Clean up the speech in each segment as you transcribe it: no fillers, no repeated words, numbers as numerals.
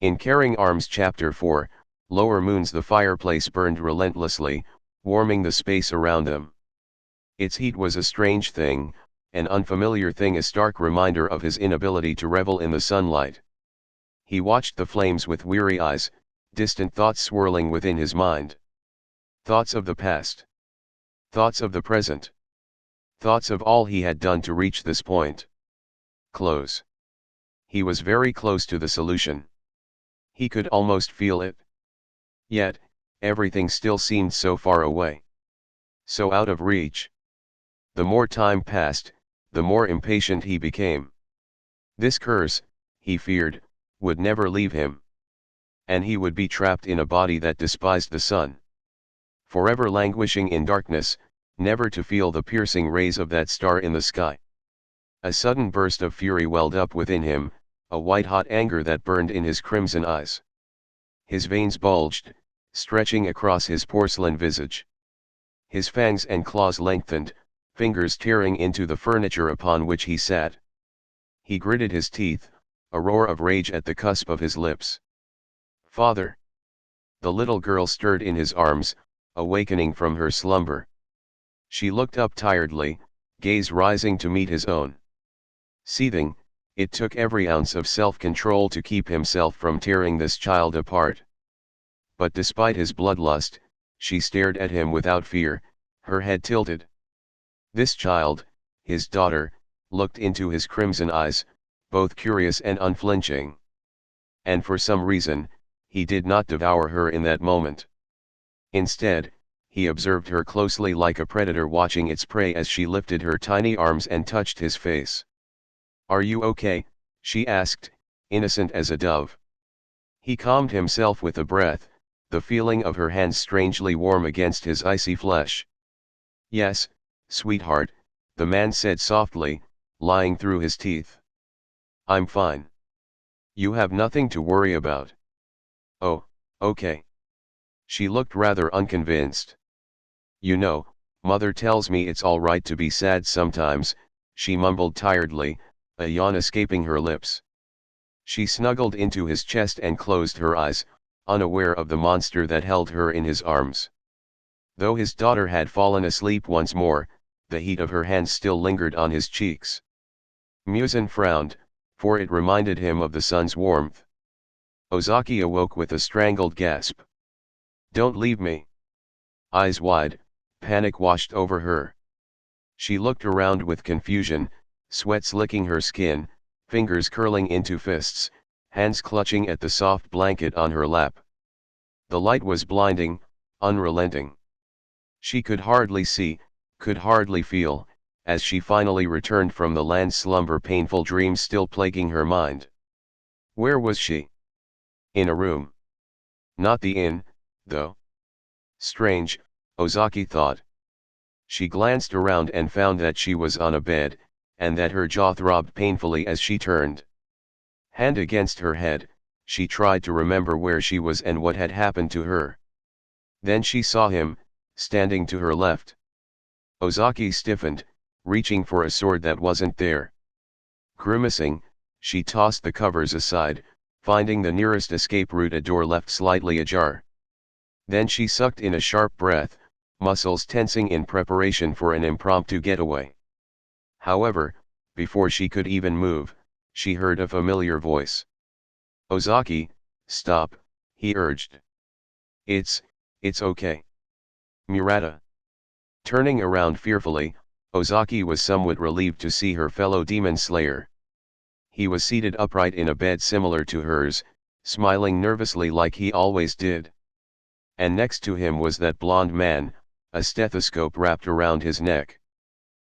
In Caring Arms Chapter 4, Lower Moons, the fireplace burned relentlessly, warming the space around them. Its heat was a strange thing, an unfamiliar thing, a stark reminder of his inability to revel in the sunlight. He watched the flames with weary eyes, distant thoughts swirling within his mind. Thoughts of the past. Thoughts of the present. Thoughts of all he had done to reach this point. Close. He was very close to the solution. He could almost feel it. Yet, everything still seemed so far away. So out of reach. The more time passed, the more impatient he became. This curse, he feared, would never leave him. And he would be trapped in a body that despised the sun. Forever languishing in darkness, never to feel the piercing rays of that star in the sky. A sudden burst of fury welled up within him, a white-hot anger that burned in his crimson eyes. His veins bulged, stretching across his porcelain visage. His fangs and claws lengthened, fingers tearing into the furniture upon which he sat. He gritted his teeth, a roar of rage at the cusp of his lips. "Father!" The little girl stirred in his arms, awakening from her slumber. She looked up tiredly, gaze rising to meet his own. Seething, it took every ounce of self-control to keep himself from tearing this child apart. But despite his bloodlust, she stared at him without fear, her head tilted. This child, his daughter, looked into his crimson eyes, both curious and unflinching. And for some reason, he did not devour her in that moment. Instead, he observed her closely like a predator watching its prey as she lifted her tiny arms and touched his face. "Are you okay?" she asked, innocent as a dove. He calmed himself with a breath, the feeling of her hands strangely warm against his icy flesh. "Yes, sweetheart," the man said softly, lying through his teeth. "I'm fine. You have nothing to worry about." "Oh, okay." She looked rather unconvinced. "You know, Mother tells me it's all right to be sad sometimes," she mumbled tiredly, a yawn escaping her lips. She snuggled into his chest and closed her eyes, unaware of the monster that held her in his arms. Though his daughter had fallen asleep once more, the heat of her hands still lingered on his cheeks. Muzan frowned, for it reminded him of the sun's warmth. Ozaki awoke with a strangled gasp. "Don't leave me." Eyes wide, panic washed over her. She looked around with confusion, sweat slicking her skin, fingers curling into fists, hands clutching at the soft blanket on her lap. The light was blinding, unrelenting. She could hardly see, could hardly feel, as she finally returned from the land's slumber, painful dreams still plaguing her mind. Where was she? In a room. Not the inn, though. Strange, Ozaki thought. She glanced around and found that she was on a bed, and that her jaw throbbed painfully as she turned. Hand against her head, she tried to remember where she was and what had happened to her. Then she saw him, standing to her left. Ozaki stiffened, reaching for a sword that wasn't there. Grimacing, she tossed the covers aside, finding the nearest escape route, a door left slightly ajar. Then she sucked in a sharp breath, muscles tensing in preparation for an impromptu getaway. However, before she could even move, she heard a familiar voice. "Ozaki, stop," he urged. It's okay. Murata." Turning around fearfully, Ozaki was somewhat relieved to see her fellow demon slayer. He was seated upright in a bed similar to hers, smiling nervously like he always did. And next to him was that blond man, a stethoscope wrapped around his neck.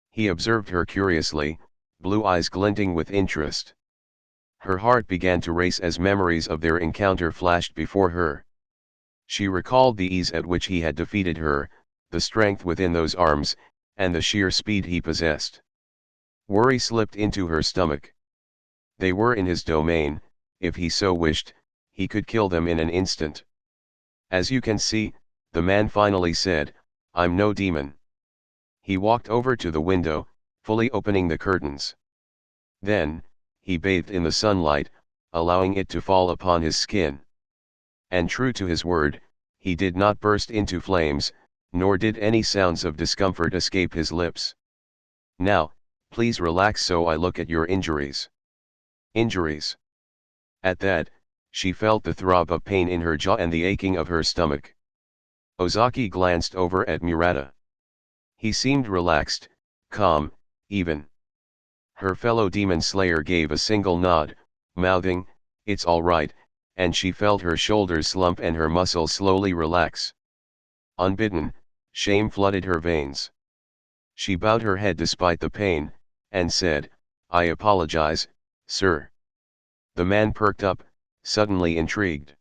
He observed her curiously, blue eyes glinting with interest. Her heart began to race as memories of their encounter flashed before her. She recalled the ease at which he had defeated her, the strength within those arms, and the sheer speed he possessed. Worry slipped into her stomach. They were in his domain. If he so wished, he could kill them in an instant. "As you can see," the man finally said, "I'm no demon." He walked over to the window, fully opening the curtains. Then, he bathed in the sunlight, allowing it to fall upon his skin. And true to his word, he did not burst into flames, nor did any sounds of discomfort escape his lips. Now, please relax so I look at your injuries. Injuries. At that, she felt the throb of pain in her jaw and the aching of her stomach. Ozaki glanced over at Murata. He seemed relaxed, calm, even. Her fellow demon slayer gave a single nod, mouthing, "It's all right," and she felt her shoulders slump and her muscles slowly relax. Unbidden, shame flooded her veins. She bowed her head despite the pain, and said, "I apologize, sir." The man perked up, suddenly intrigued.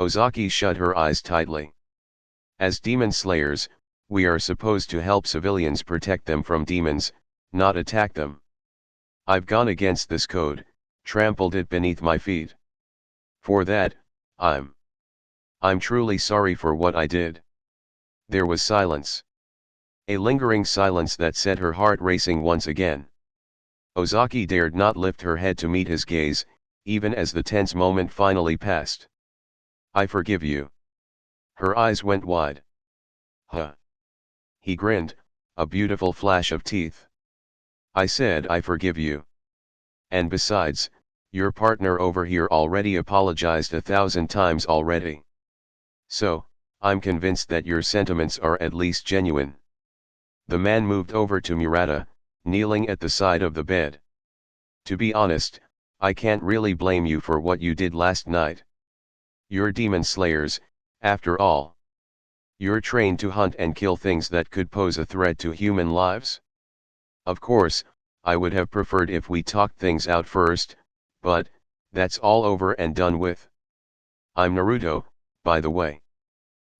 Ozaki shut her eyes tightly. As demon slayers, we are supposed to help civilians protect them from demons, not attack them. I've gone against this code, trampled it beneath my feet. For that, I'm truly sorry for what I did. There was silence. A lingering silence that set her heart racing once again. Ozaki dared not lift her head to meet his gaze, even as the tense moment finally passed. "I forgive you." Her eyes went wide. "Huh." He grinned, a beautiful flash of teeth. "I said I forgive you. And besides, your partner over here already apologized 1,000 times already. So, I'm convinced that your sentiments are at least genuine." The man moved over to Murata, kneeling at the side of the bed. "To be honest, I can't really blame you for what you did last night. You're demon slayers, after all. You're trained to hunt and kill things that could pose a threat to human lives. Of course, I would have preferred if we talked things out first, but that's all over and done with. I'm Naruto, by the way."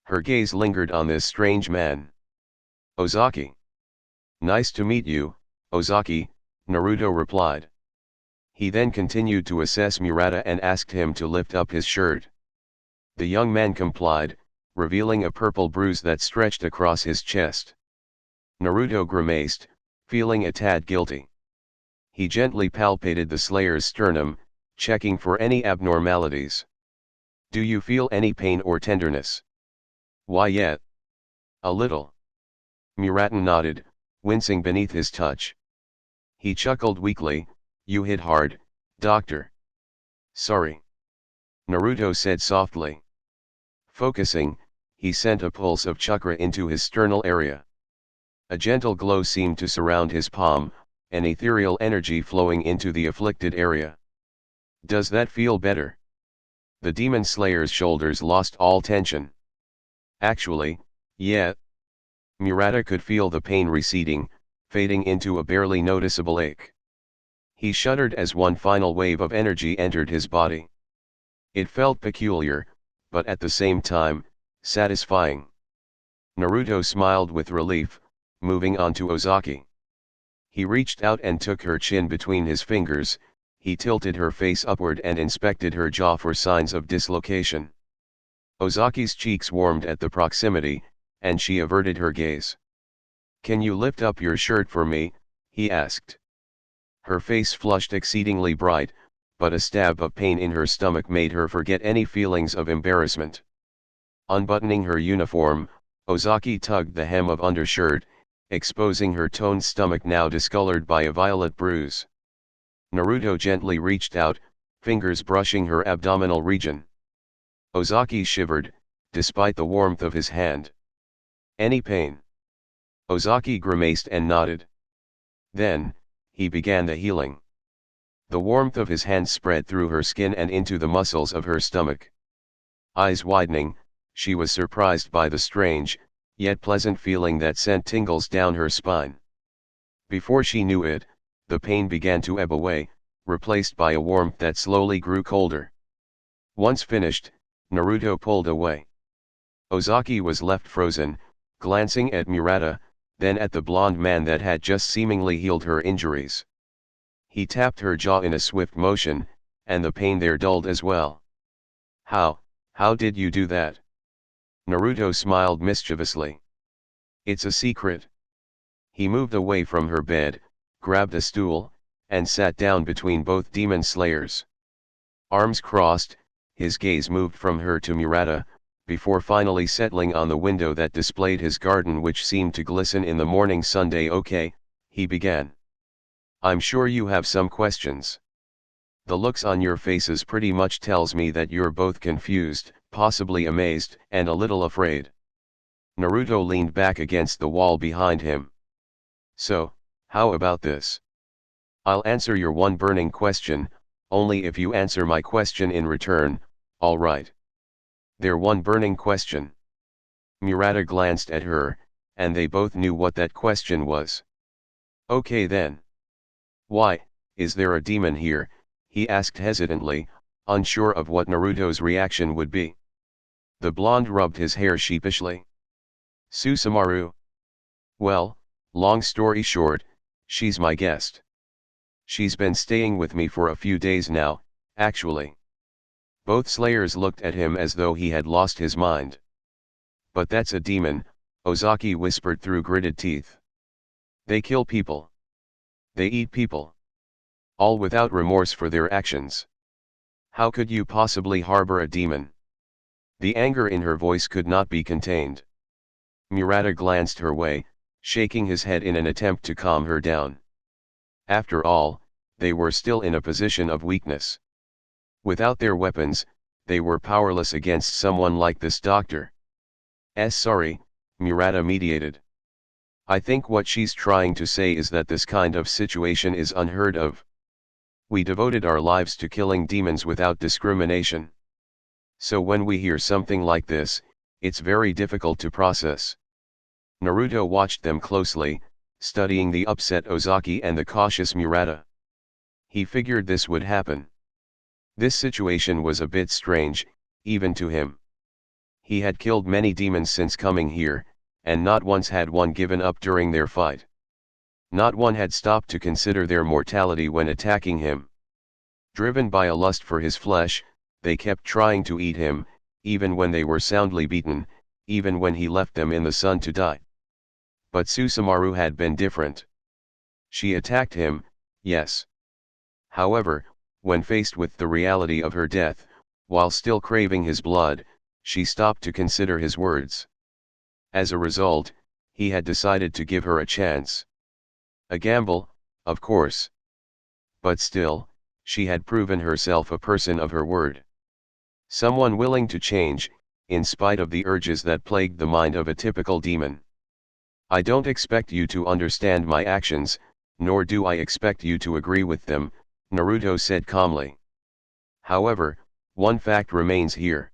Her gaze lingered on this strange man. "Ozaki." "Nice to meet you, Ozaki," Naruto replied. He then continued to assess Murata and asked him to lift up his shirt. The young man complied, revealing a purple bruise that stretched across his chest. Naruto grimaced, feeling a tad guilty. He gently palpated the slayer's sternum, checking for any abnormalities. "Do you feel any pain or tenderness?" "Why yet? A little." Murata nodded, wincing beneath his touch. He chuckled weakly, "You hit hard, doctor." "Sorry." Naruto said softly. Focusing, he sent a pulse of chakra into his sternal area. A gentle glow seemed to surround his palm, an ethereal energy flowing into the afflicted area. "Does that feel better?" The demon slayer's shoulders lost all tension. "Actually, yeah." Murata could feel the pain receding, fading into a barely noticeable ache. He shuddered as one final wave of energy entered his body. It felt peculiar, but at the same time, satisfying. Naruto smiled with relief, moving on to Ozaki. He reached out and took her chin between his fingers. He tilted her face upward and inspected her jaw for signs of dislocation. Ozaki's cheeks warmed at the proximity, and she averted her gaze. "Can you lift up your shirt for me?" he asked. Her face flushed exceedingly bright, but a stab of pain in her stomach made her forget any feelings of embarrassment. Unbuttoning her uniform, Ozaki tugged the hem of undershirt, exposing her toned stomach now discolored by a violet bruise. Naruto gently reached out, fingers brushing her abdominal region. Ozaki shivered, despite the warmth of his hand. "Any pain?" Ozaki grimaced and nodded. Then, he began the healing. The warmth of his hand spread through her skin and into the muscles of her stomach. Eyes widening, she was surprised by the strange, yet pleasant feeling that sent tingles down her spine. Before she knew it, the pain began to ebb away, replaced by a warmth that slowly grew colder. Once finished, Naruto pulled away. Ozaki was left frozen, glancing at Murata, then at the blonde man that had just seemingly healed her injuries. He tapped her jaw in a swift motion, and the pain there dulled as well. How did you do that?" Naruto smiled mischievously. "It's a secret." He moved away from her bed, grabbed a stool, and sat down between both demon slayers. Arms crossed, his gaze moved from her to Murata, before finally settling on the window that displayed his garden, which seemed to glisten in the morning Sunday. Okay, he began. I'm sure you have some questions. The looks on your faces pretty much tells me that you're both confused, possibly amazed, and a little afraid. Naruto leaned back against the wall behind him. So, how about this? I'll answer your one burning question, only if you answer my question in return, alright? Their one burning question. Murata glanced at her, and they both knew what that question was. Okay then. Why, is there a demon here? He asked hesitantly, unsure of what Naruto's reaction would be. The blonde rubbed his hair sheepishly. Susumaru. Well, long story short, she's my guest. She's been staying with me for a few days now, actually. Both slayers looked at him as though he had lost his mind. But that's a demon, Ozaki whispered through gritted teeth. They kill people. They eat people. All without remorse for their actions. How could you possibly harbor a demon? The anger in her voice could not be contained. Murata glanced her way, shaking his head in an attempt to calm her down. After all, they were still in a position of weakness. Without their weapons, they were powerless against someone like this doctor. Sorry, Murata mediated. I think what she's trying to say is that this kind of situation is unheard of. We devoted our lives to killing demons without discrimination. So when we hear something like this, it's very difficult to process. Naruto watched them closely, studying the upset Ozaki and the cautious Murata. He figured this would happen. This situation was a bit strange, even to him. He had killed many demons since coming here, and not once had one given up during their fight. Not one had stopped to consider their mortality when attacking him. Driven by a lust for his flesh, they kept trying to eat him, even when they were soundly beaten, even when he left them in the sun to die. But Susumaru had been different. She attacked him, yes. However, when faced with the reality of her death, while still craving his blood, she stopped to consider his words. As a result, he had decided to give her a chance. A gamble, of course. But still, she had proven herself a person of her word. Someone willing to change, in spite of the urges that plagued the mind of a typical demon. I don't expect you to understand my actions, nor do I expect you to agree with them, Naruto said calmly. However, one fact remains here.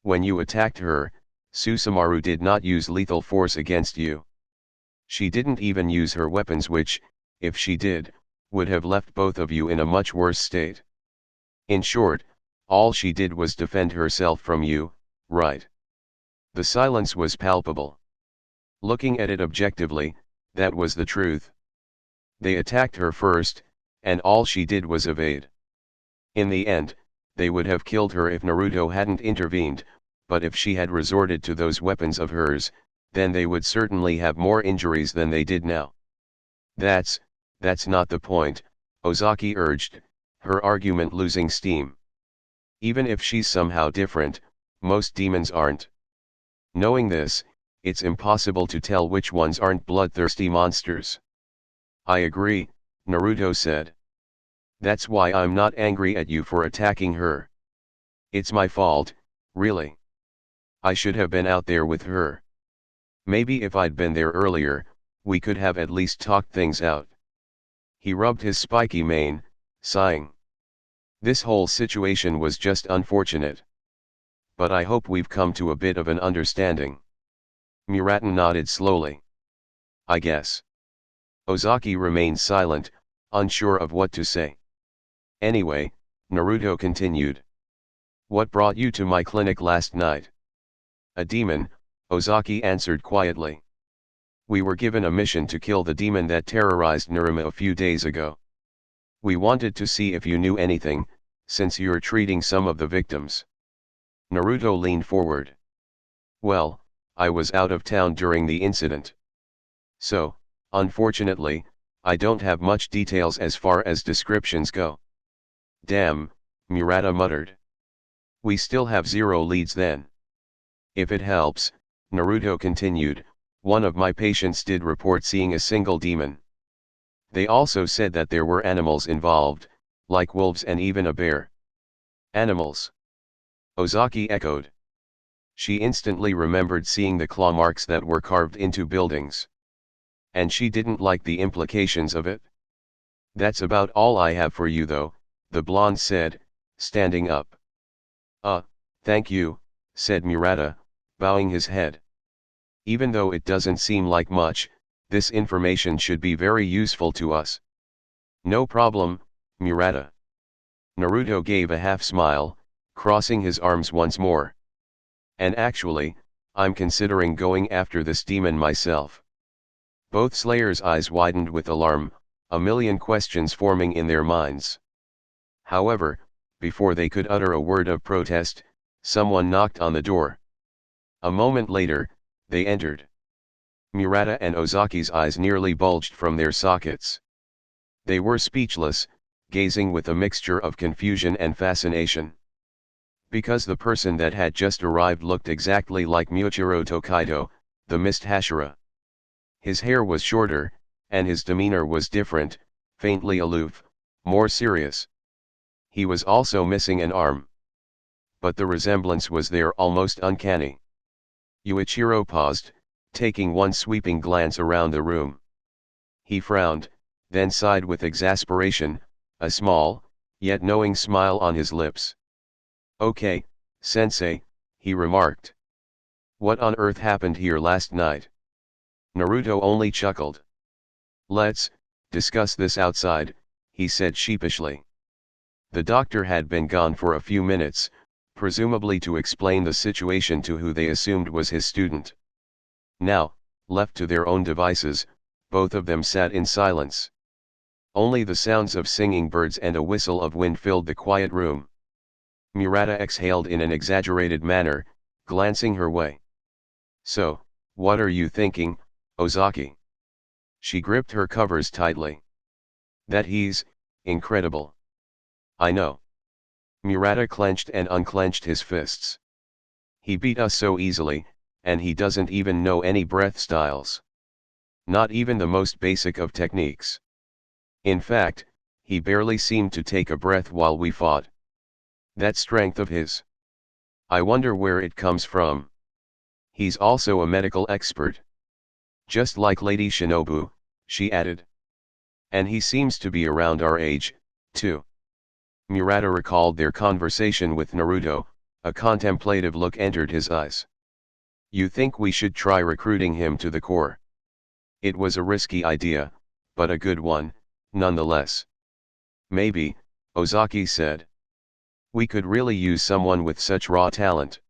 When you attacked her, Susumaru did not use lethal force against you. She didn't even use her weapons, which, if she did, would have left both of you in a much worse state. In short, all she did was defend herself from you, right? The silence was palpable. Looking at it objectively, that was the truth. They attacked her first, and all she did was evade. In the end, they would have killed her if Naruto hadn't intervened, but if she had resorted to those weapons of hers, then they would certainly have more injuries than they did now. That's not the point, Ozaki urged, her argument losing steam. Even if she's somehow different, most demons aren't. Knowing this, it's impossible to tell which ones aren't bloodthirsty monsters. I agree, Naruto said. That's why I'm not angry at you for attacking her. It's my fault, really. I should have been out there with her. Maybe if I'd been there earlier, we could have at least talked things out. He rubbed his spiky mane, sighing. This whole situation was just unfortunate. But I hope we've come to a bit of an understanding. Murata nodded slowly. I guess. Ozaki remained silent, unsure of what to say. Anyway, Naruto continued. What brought you to my clinic last night? A demon, Ozaki answered quietly. We were given a mission to kill the demon that terrorized Nerima a few days ago. We wanted to see if you knew anything, since you're treating some of the victims. Naruto leaned forward. Well, I was out of town during the incident. So, unfortunately, I don't have much details as far as descriptions go. Damn, Murata muttered. We still have 0 leads then. If it helps, Naruto continued, one of my patients did report seeing a single demon. They also said that there were animals involved, like wolves and even a bear. Animals? Ozaki echoed. She instantly remembered seeing the claw marks that were carved into buildings. And she didn't like the implications of it. That's about all I have for you though, the blonde said, standing up. Thank you, said Murata, bowing his head. Even though it doesn't seem like much, this information should be very useful to us. No problem, Murata. Naruto gave a half smile, crossing his arms once more. And actually, I'm considering going after this demon myself. Both Slayers' eyes widened with alarm, a million questions forming in their minds. However, before they could utter a word of protest, someone knocked on the door. A moment later, they entered. Murata and Ozaki's eyes nearly bulged from their sockets. They were speechless, gazing with a mixture of confusion and fascination. Because the person that had just arrived looked exactly like Muichiro Tokaido, the Mist Hashira. His hair was shorter, and his demeanor was different, faintly aloof, more serious. He was also missing an arm. But the resemblance was there, almost uncanny. Yuichiro paused, taking one sweeping glance around the room. He frowned, then sighed with exasperation, a small, yet knowing smile on his lips. Okay, sensei, he remarked. What on earth happened here last night? Naruto only chuckled. Let's discuss this outside, he said sheepishly. The doctor had been gone for a few minutes, presumably to explain the situation to who they assumed was his student. Now, left to their own devices, both of them sat in silence. Only the sounds of singing birds and a whistle of wind filled the quiet room. Murata exhaled in an exaggerated manner, glancing her way. So, what are you thinking, Ozaki? She gripped her covers tightly. That he's incredible. I know. Murata clenched and unclenched his fists. He beat us so easily, and he doesn't even know any breath styles. Not even the most basic of techniques. In fact, he barely seemed to take a breath while we fought. That strength of his. I wonder where it comes from. He's also a medical expert. Just like Lady Shinobu, she added. And he seems to be around our age, too. Murata recalled their conversation with Naruto, a contemplative look entered his eyes. You think we should try recruiting him to the corps? It was a risky idea, but a good one, nonetheless. Maybe, Ozaki said. We could really use someone with such raw talent.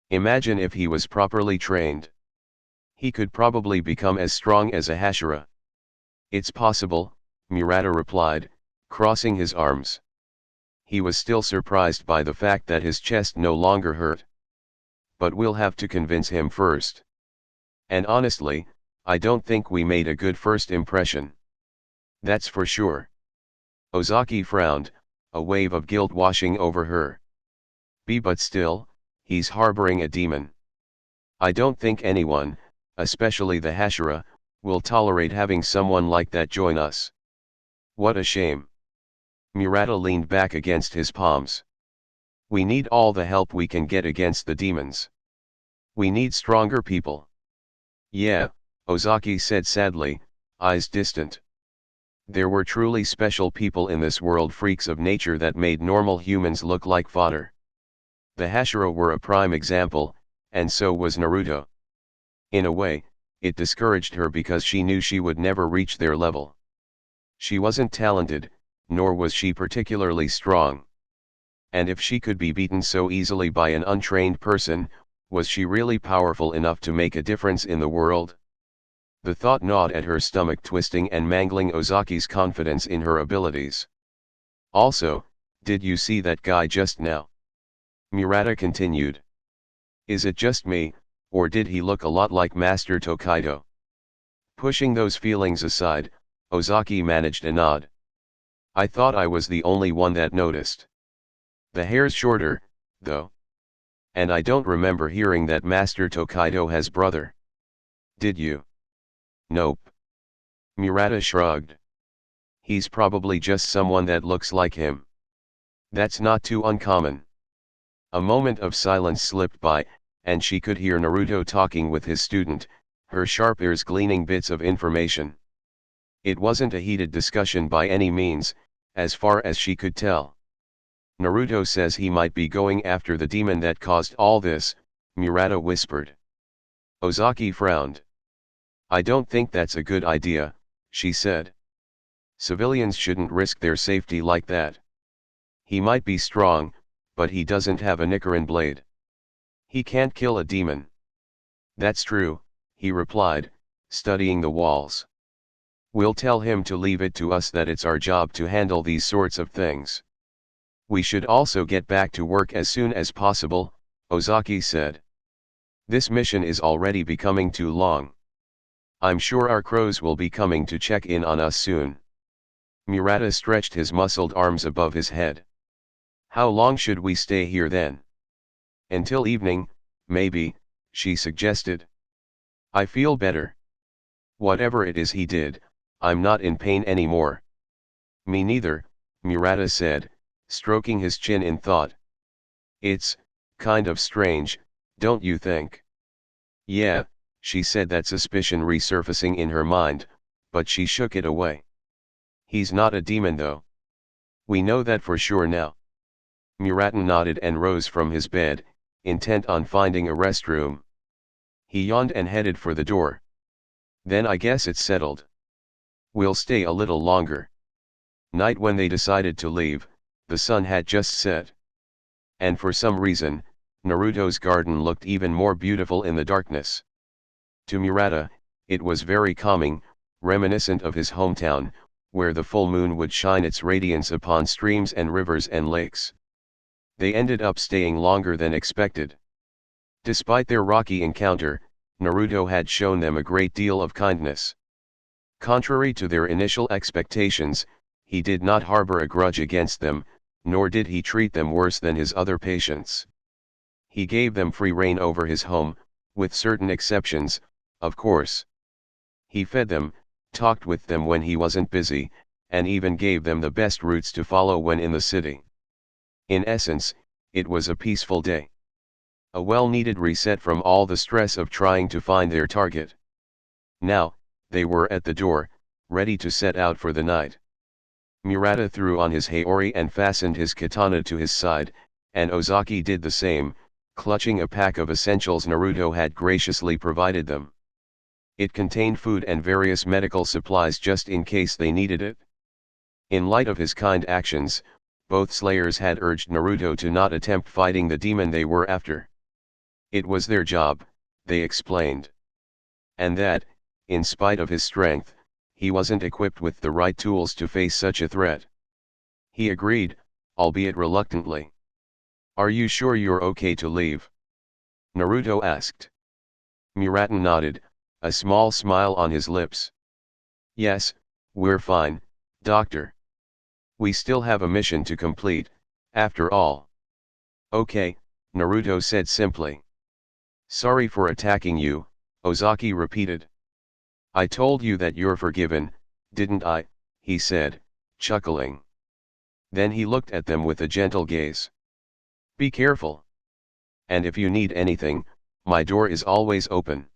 Imagine if he was properly trained. He could probably become as strong as a Hashira. It's possible, Murata replied, crossing his arms. He was still surprised by the fact that his chest no longer hurt. But we'll have to convince him first. And honestly, I don't think we made a good first impression. That's for sure. Ozaki frowned, a wave of guilt washing over her. But still, he's harboring a demon. I don't think anyone, especially the Hashira, will tolerate having someone like that join us. What a shame. Murata leaned back against his palms. We need all the help we can get against the demons. We need stronger people. Yeah, Ozaki said sadly, eyes distant. There were truly special people in this world, freaks of nature that made normal humans look like fodder. The Hashira were a prime example, and so was Naruto. In a way, it discouraged her because she knew she would never reach their level. She wasn't talented, nor was she particularly strong. And if she could be beaten so easily by an untrained person, was she really powerful enough to make a difference in the world? The thought gnawed at her stomach, twisting and mangling Ozaki's confidence in her abilities. Also, did you see that guy just now? Murata continued. Is it just me, or did he look a lot like Master Tokaido? Pushing those feelings aside, Ozaki managed a nod. I thought I was the only one that noticed. The hair's shorter, though. And I don't remember hearing that Master Tokaido has brother. Did you? Nope. Murata shrugged. He's probably just someone that looks like him. That's not too uncommon. A moment of silence slipped by, and she could hear Naruto talking with his student, her sharp ears gleaning bits of information. It wasn't a heated discussion by any means, as far as she could tell. Naruto says he might be going after the demon that caused all this, Murata whispered. Ozaki frowned. I don't think that's a good idea, she said. Civilians shouldn't risk their safety like that. He might be strong, but he doesn't have a Nichiren blade. He can't kill a demon. That's true, he replied, studying the walls. We'll tell him to leave it to us, that it's our job to handle these sorts of things. We should also get back to work as soon as possible, Ozaki said. This mission is already becoming too long. I'm sure our crows will be coming to check in on us soon. Murata stretched his muscled arms above his head. How long should we stay here then? Until evening, maybe, she suggested. I feel better. Whatever it is he did, I'm not in pain anymore. Me neither, Murata said, stroking his chin in thought. It's kind of strange, don't you think? Yeah, she said, that suspicion resurfacing in her mind, but she shook it away. He's not a demon though. We know that for sure now. Murata nodded and rose from his bed, intent on finding a restroom. He yawned and headed for the door. Then I guess it's settled. We'll stay a little longer. Night when they decided to leave, the sun had just set. And for some reason, Naruto's garden looked even more beautiful in the darkness. To Murata, it was very calming, reminiscent of his hometown, where the full moon would shine its radiance upon streams and rivers and lakes. They ended up staying longer than expected. Despite their rocky encounter, Naruto had shown them a great deal of kindness. Contrary to their initial expectations, he did not harbor a grudge against them, nor did he treat them worse than his other patients. He gave them free rein over his home, with certain exceptions, of course. He fed them, talked with them when he wasn't busy, and even gave them the best routes to follow when in the city. In essence, it was a peaceful day. A well-needed reset from all the stress of trying to find their target. Now, they were at the door, ready to set out for the night. Murata threw on his haori and fastened his katana to his side, and Ozaki did the same, clutching a pack of essentials Naruto had graciously provided them. It contained food and various medical supplies just in case they needed it. In light of his kind actions, both slayers had urged Naruto to not attempt fighting the demon they were after. It was their job, they explained. And that, in spite of his strength, he wasn't equipped with the right tools to face such a threat. He agreed, albeit reluctantly. Are you sure you're okay to leave? Naruto asked. Murata nodded, a small smile on his lips. Yes, we're fine, doctor. We still have a mission to complete, after all. Okay, Naruto said simply. Sorry for attacking you, Ozaki repeated. I told you that you're forgiven, didn't I? He said, chuckling. Then he looked at them with a gentle gaze. Be careful. And if you need anything, my door is always open.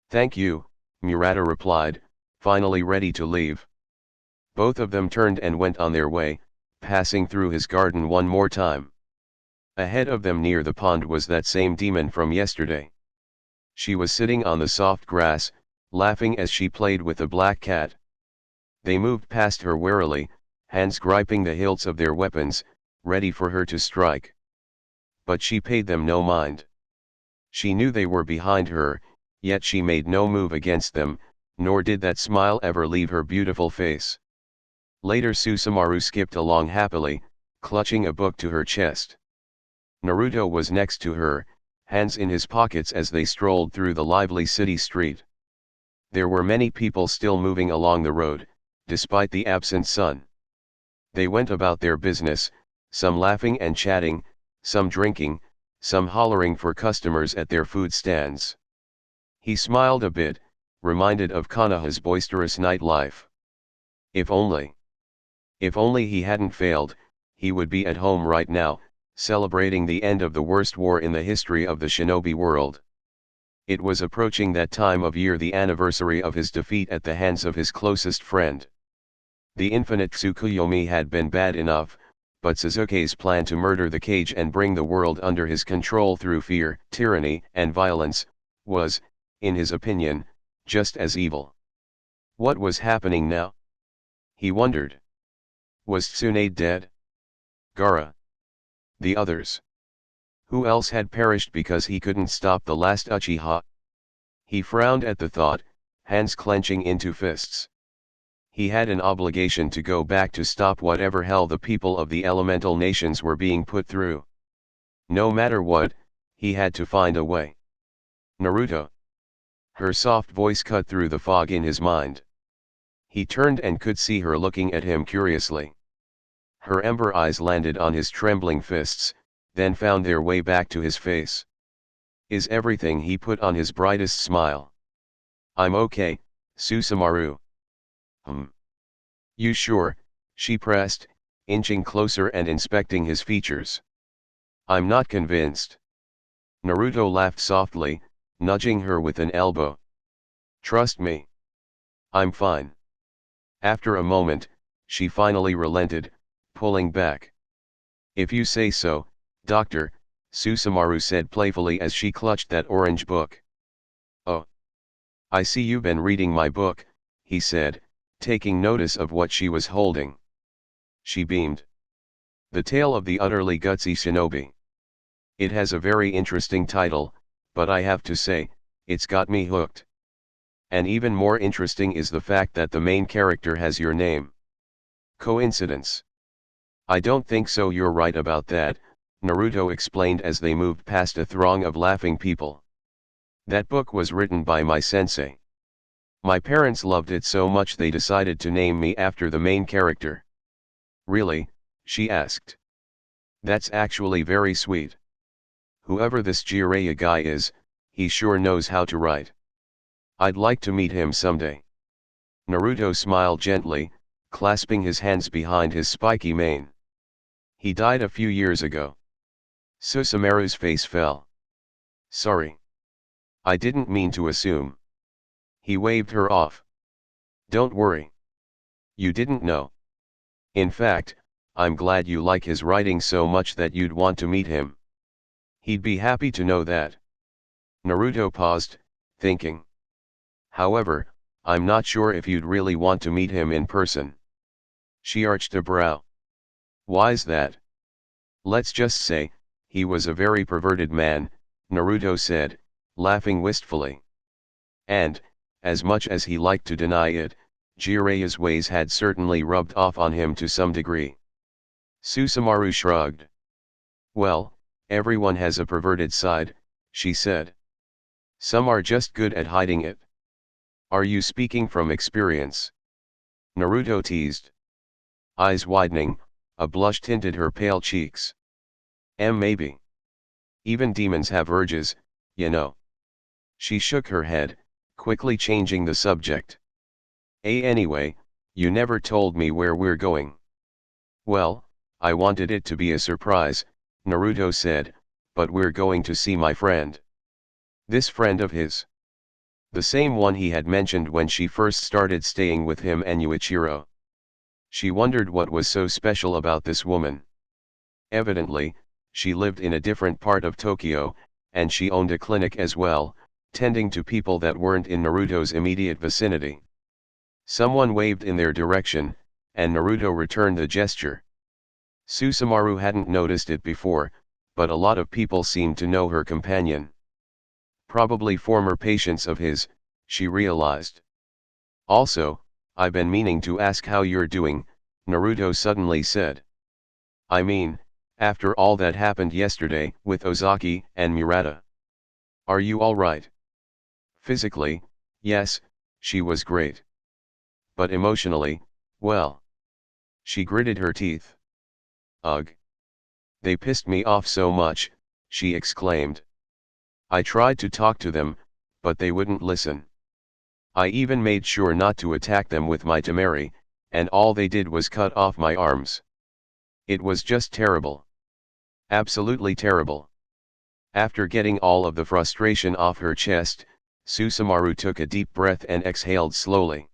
Thank you, Murata replied, finally ready to leave. Both of them turned and went on their way, passing through his garden one more time. Ahead of them near the pond was that same demon from yesterday. She was sitting on the soft grass, laughing as she played with the black cat. They moved past her warily, hands gripping the hilts of their weapons, ready for her to strike. But she paid them no mind. She knew they were behind her, yet she made no move against them, nor did that smile ever leave her beautiful face. Later Susumaru skipped along happily, clutching a book to her chest. Naruto was next to her, hands in his pockets as they strolled through the lively city street. There were many people still moving along the road, despite the absent sun. They went about their business, some laughing and chatting, some drinking, some hollering for customers at their food stands. He smiled a bit, reminded of Konoha's boisterous nightlife. If only. If only he hadn't failed, he would be at home right now, celebrating the end of the worst war in the history of the shinobi world. It was approaching that time of year, the anniversary of his defeat at the hands of his closest friend. The infinite Tsukuyomi had been bad enough, but Sasuke's plan to murder the Kage and bring the world under his control through fear, tyranny, and violence, was, in his opinion, just as evil. What was happening now? He wondered. Was Tsunade dead? Gaara? The others? Who else had perished because he couldn't stop the last Uchiha? He frowned at the thought, hands clenching into fists. He had an obligation to go back to stop whatever hell the people of the elemental nations were being put through. No matter what, he had to find a way. Naruto. Her soft voice cut through the fog in his mind. He turned and could see her looking at him curiously. Her ember eyes landed on his trembling fists, then found their way back to his face. Is everything? He put on his brightest smile. I'm okay, Susumaru. You sure? She pressed, inching closer and inspecting his features. I'm not convinced. Naruto laughed softly, nudging her with an elbow. Trust me. I'm fine. After a moment, she finally relented, pulling back. If you say so, Doctor, Susumaru said playfully as she clutched that orange book. Oh. I see you've been reading my book, he said, taking notice of what she was holding. She beamed. The Tale of the Utterly Gutsy Shinobi. It has a very interesting title, but I have to say, it's got me hooked. And even more interesting is the fact that the main character has your name. Coincidence? I don't think so. You're right about that, Naruto explained as they moved past a throng of laughing people. That book was written by my sensei. My parents loved it so much they decided to name me after the main character. Really? She asked. That's actually very sweet. Whoever this Jiraiya guy is, he sure knows how to write. I'd like to meet him someday. Naruto smiled gently, clasping his hands behind his spiky mane. He died a few years ago. Susumaru's face fell. Sorry. I didn't mean to assume. He waved her off. Don't worry. You didn't know. In fact, I'm glad you like his writing so much that you'd want to meet him. He'd be happy to know that. Naruto paused, thinking. However, I'm not sure if you'd really want to meet him in person. She arched a brow. Why's that? Let's just say, he was a very perverted man, Naruto said, laughing wistfully. And, as much as he liked to deny it, Jiraiya's ways had certainly rubbed off on him to some degree. Susumaru shrugged. Well, everyone has a perverted side, she said. Some are just good at hiding it. Are you speaking from experience? Naruto teased. Eyes widening, a blush tinted her pale cheeks. Maybe. Even demons have urges, you know. She shook her head, quickly changing the subject. Anyway, you never told me where we're going. Well, I wanted it to be a surprise, Naruto said, but we're going to see my friend. This friend of his. The same one he had mentioned when she first started staying with him and Yuichiro. She wondered what was so special about this woman. Evidently, she lived in a different part of Tokyo, and she owned a clinic as well, tending to people that weren't in Naruto's immediate vicinity. Someone waved in their direction, and Naruto returned the gesture. Susumaru hadn't noticed it before, but a lot of people seemed to know her companion. Probably former patients of his, she realized. Also, I've been meaning to ask how you're doing, Naruto suddenly said. I mean, after all that happened yesterday with Ozaki and Murata. Are you all right? Physically, yes, she was great. But emotionally, well. She gritted her teeth. Ugh. They pissed me off so much, she exclaimed. I tried to talk to them, but they wouldn't listen. I even made sure not to attack them with my temeri, and all they did was cut off my arms. It was just terrible. Absolutely terrible. After getting all of the frustration off her chest, Susumaru took a deep breath and exhaled slowly.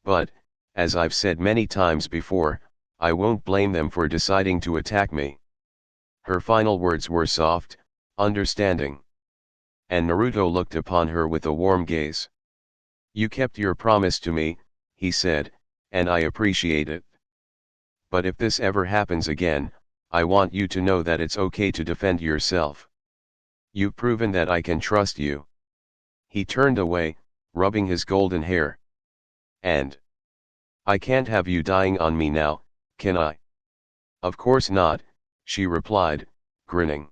But, as I've said many times before, I won't blame them for deciding to attack me. Her final words were soft, understanding. And Naruto looked upon her with a warm gaze. You kept your promise to me, he said, and I appreciate it. But if this ever happens again, I want you to know that it's okay to defend yourself. You've proven that I can trust you. He turned away, rubbing his golden hair. And I can't have you dying on me now, can I? Of course not, she replied, grinning.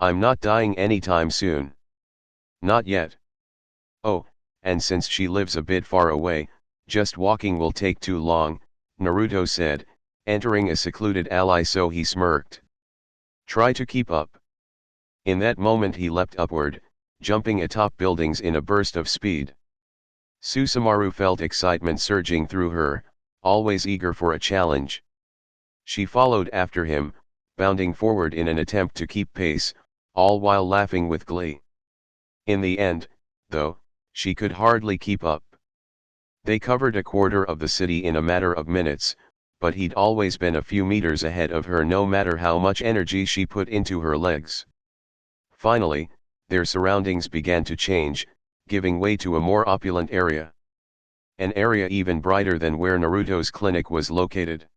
I'm not dying anytime soon. Not yet. Oh, and since she lives a bit far away, just walking will take too long, Naruto said, entering a secluded alley, so he smirked. Try to keep up. In that moment he leapt upward, jumping atop buildings in a burst of speed. Susumaru felt excitement surging through her, always eager for a challenge. She followed after him, bounding forward in an attempt to keep pace, all while laughing with glee. In the end, though, she could hardly keep up. They covered a quarter of the city in a matter of minutes, but he'd always been a few meters ahead of her no matter how much energy she put into her legs. Finally, their surroundings began to change, giving way to a more opulent area. An area even brighter than where Naruto's clinic was located.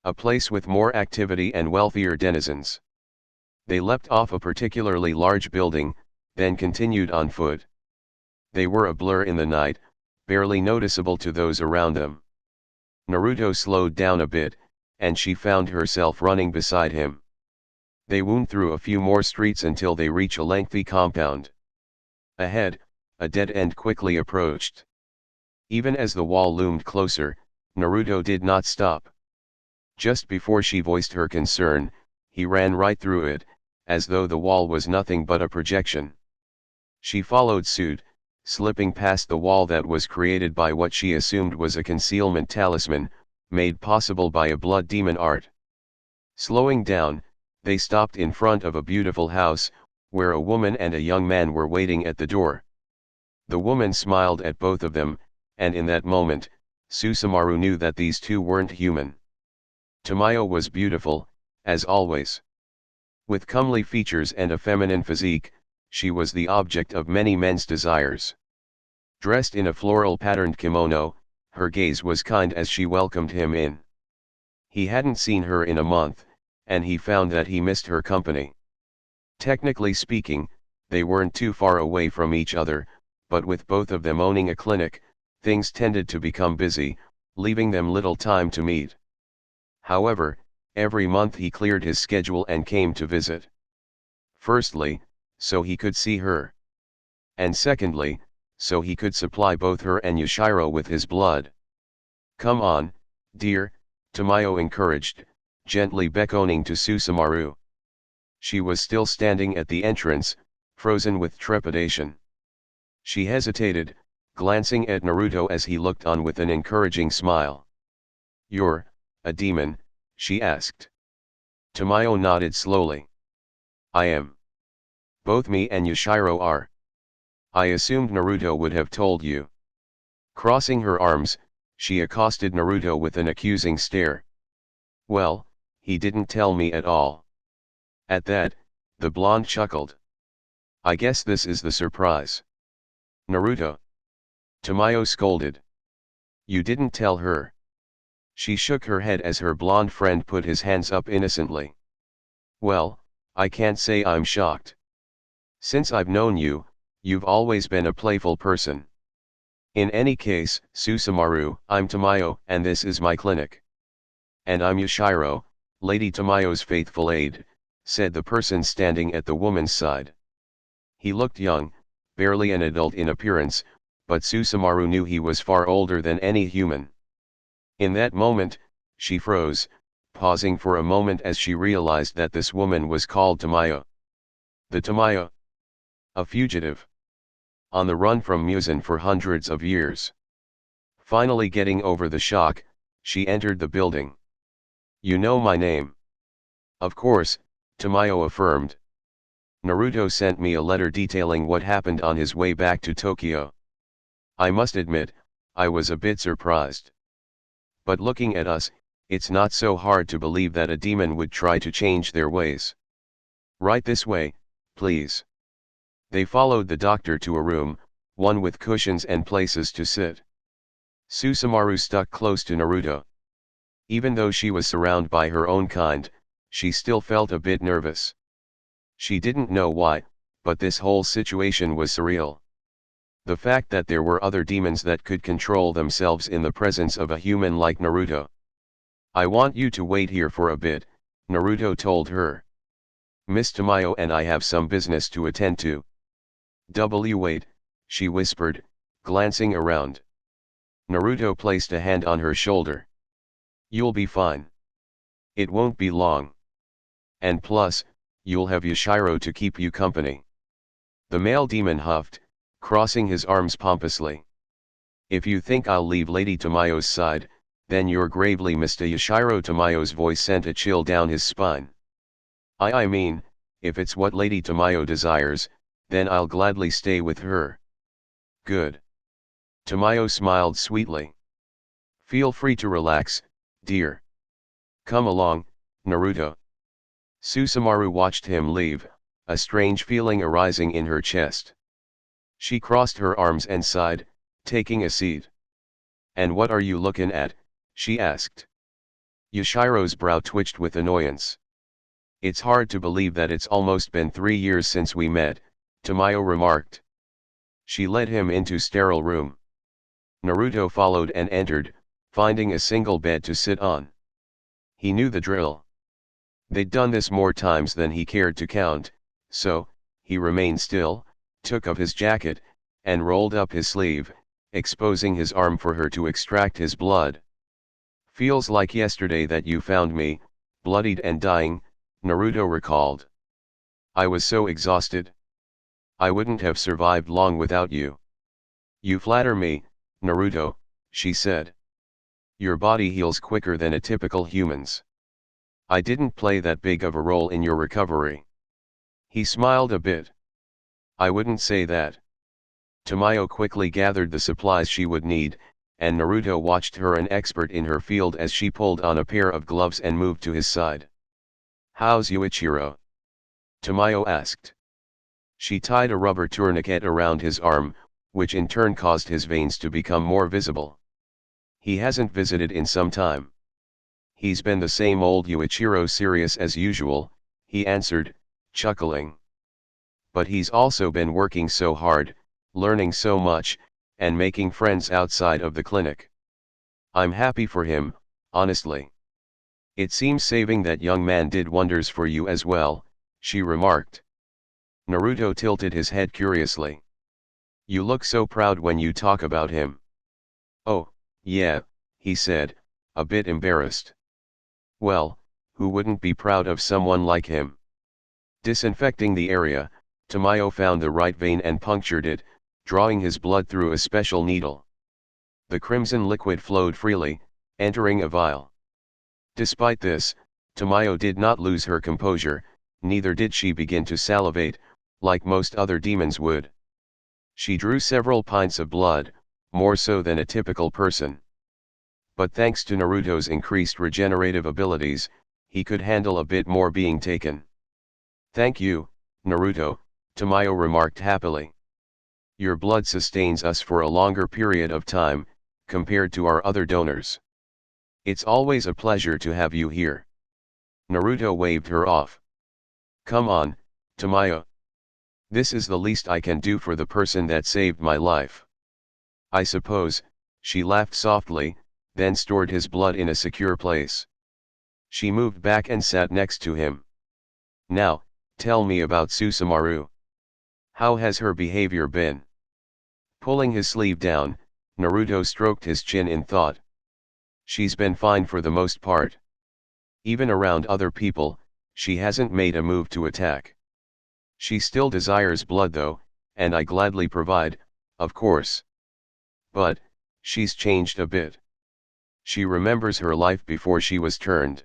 A place with more activity and wealthier denizens. They leapt off a particularly large building, then continued on foot. They were a blur in the night, barely noticeable to those around them. Naruto slowed down a bit, and she found herself running beside him. They wound through a few more streets until they reach a lengthy compound. Ahead, a dead end quickly approached. Even as the wall loomed closer, Naruto did not stop. Just before she voiced her concern, he ran right through it, as though the wall was nothing but a projection. She followed suit, slipping past the wall that was created by what she assumed was a concealment talisman, made possible by a blood demon art. Slowing down, they stopped in front of a beautiful house, where a woman and a young man were waiting at the door. The woman smiled at both of them, and in that moment, Susumaru knew that these two weren't human. Tamayo was beautiful, as always. With comely features and a feminine physique, she was the object of many men's desires. Dressed in a floral-patterned kimono, her gaze was kind as she welcomed him in. He hadn't seen her in a month, and he found that he missed her company. Technically speaking, they weren't too far away from each other, but with both of them owning a clinic, things tended to become busy, leaving them little time to meet. However, every month he cleared his schedule and came to visit. Firstly, so he could see her. And secondly, so he could supply both her and Yashiro with his blood. Come on, dear, Tamayo encouraged, gently beckoning to Susumaru. She was still standing at the entrance, frozen with trepidation. She hesitated, glancing at Naruto as he looked on with an encouraging smile. You're a demon, she asked. Tamayo nodded slowly. I am. Both me and Yashiro are. I assumed Naruto would have told you. Crossing her arms, she accosted Naruto with an accusing stare. Well, he didn't tell me at all. At that, the blonde chuckled. I guess this is the surprise. Naruto. Tamayo scolded. You didn't tell her. She shook her head as her blonde friend put his hands up innocently. Well, I can't say I'm shocked. Since I've known you, you've always been a playful person. In any case, Susumaru, I'm Tamayo, and this is my clinic. And I'm Yashiro, Lady Tamayo's faithful aide, said the person standing at the woman's side. He looked young, barely an adult in appearance, but Susumaru knew he was far older than any human. In that moment, she froze, pausing for a moment as she realized that this woman was called Tamayo. The Tamayo. A fugitive. On the run from Muzan for hundreds of years. Finally getting over the shock, she entered the building. "You know my name." "Of course," Tamayo affirmed. "Naruto sent me a letter detailing what happened on his way back to Tokyo. I must admit, I was a bit surprised. But looking at us, it's not so hard to believe that a demon would try to change their ways. Right this way, please." They followed the doctor to a room, one with cushions and places to sit. Susumaru stuck close to Naruto. Even though she was surrounded by her own kind, she still felt a bit nervous. She didn't know why, but this whole situation was surreal. The fact that there were other demons that could control themselves in the presence of a human like Naruto. "I want you to wait here for a bit," Naruto told her. "Miss Tamayo and I have some business to attend to." Wait," she whispered, glancing around. Naruto placed a hand on her shoulder. "You'll be fine. It won't be long. And plus, you'll have Yashiro to keep you company." The male demon huffed, crossing his arms pompously. "If you think I'll leave Lady Tamayo's side, then you're gravely mistaken." Yashiro Tamayo's voice sent a chill down his spine. I mean, if it's what Lady Tamayo desires, then I'll gladly stay with her." "Good." Tamayo smiled sweetly. "Feel free to relax, dear. Come along, Naruto." Susumaru watched him leave, a strange feeling arising in her chest. She crossed her arms and sighed, taking a seat. "And what are you looking at?" she asked. Yashiro's brow twitched with annoyance. "It's hard to believe that it's almost been 3 years since we met," Tamayo remarked. She led him into sterile room. Naruto followed and entered, finding a single bed to sit on. He knew the drill. They'd done this more times than he cared to count, so, he remained still, took off his jacket, and rolled up his sleeve, exposing his arm for her to extract his blood. "Feels like yesterday that you found me, bloodied and dying," Naruto recalled. "I was so exhausted. I wouldn't have survived long without you." "You flatter me, Naruto," she said. "Your body heals quicker than a typical human's. I didn't play that big of a role in your recovery." He smiled a bit. "I wouldn't say that." Tamayo quickly gathered the supplies she would need, and Naruto watched her, an expert in her field, as she pulled on a pair of gloves and moved to his side. "How's Yuichiro?" Tamayo asked. She tied a rubber tourniquet around his arm, which in turn caused his veins to become more visible. "He hasn't visited in some time. He's been the same old Yuichiro, serious as usual," he answered, chuckling. "But he's also been working so hard, learning so much, and making friends outside of the clinic. I'm happy for him, honestly." "It seems saving that young man did wonders for you as well," she remarked. Naruto tilted his head curiously. "You look so proud when you talk about him." "Oh, yeah," he said, a bit embarrassed. "Well, who wouldn't be proud of someone like him?" Disinfecting the area, Tamayo found the right vein and punctured it, drawing his blood through a special needle. The crimson liquid flowed freely, entering a vial. Despite this, Tamayo did not lose her composure, neither did she begin to salivate, like most other demons would. She drew several pints of blood, more so than a typical person. But thanks to Naruto's increased regenerative abilities, he could handle a bit more being taken. "Thank you, Naruto," Tamayo remarked happily. "Your blood sustains us for a longer period of time, compared to our other donors. It's always a pleasure to have you here." Naruto waved her off. "Come on, Tamayo. This is the least I can do for the person that saved my life." "I suppose," she laughed softly, then stored his blood in a secure place. She moved back and sat next to him. "Now, tell me about Susumaru. How has her behavior been?" Pulling his sleeve down, Naruto stroked his chin in thought. "She's been fine for the most part. Even around other people, she hasn't made a move to attack. She still desires blood though, and I gladly provide, of course. But, she's changed a bit. She remembers her life before she was turned.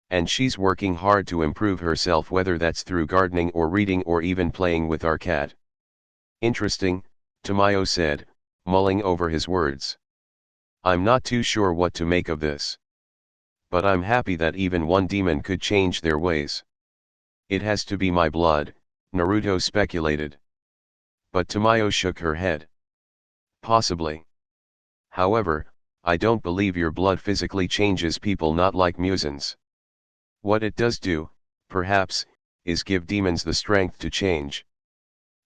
And she's working hard to improve herself, whether that's through gardening or reading or even playing with our cat. Interesting, Tamayo said, mulling over his words. I'm not too sure what to make of this. But I'm happy that even one demon could change their ways. It has to be my blood, Naruto speculated. But Tamayo shook her head. Possibly. However, I don't believe your blood physically changes people, not like Muzan's. What it does do, perhaps, is give demons the strength to change.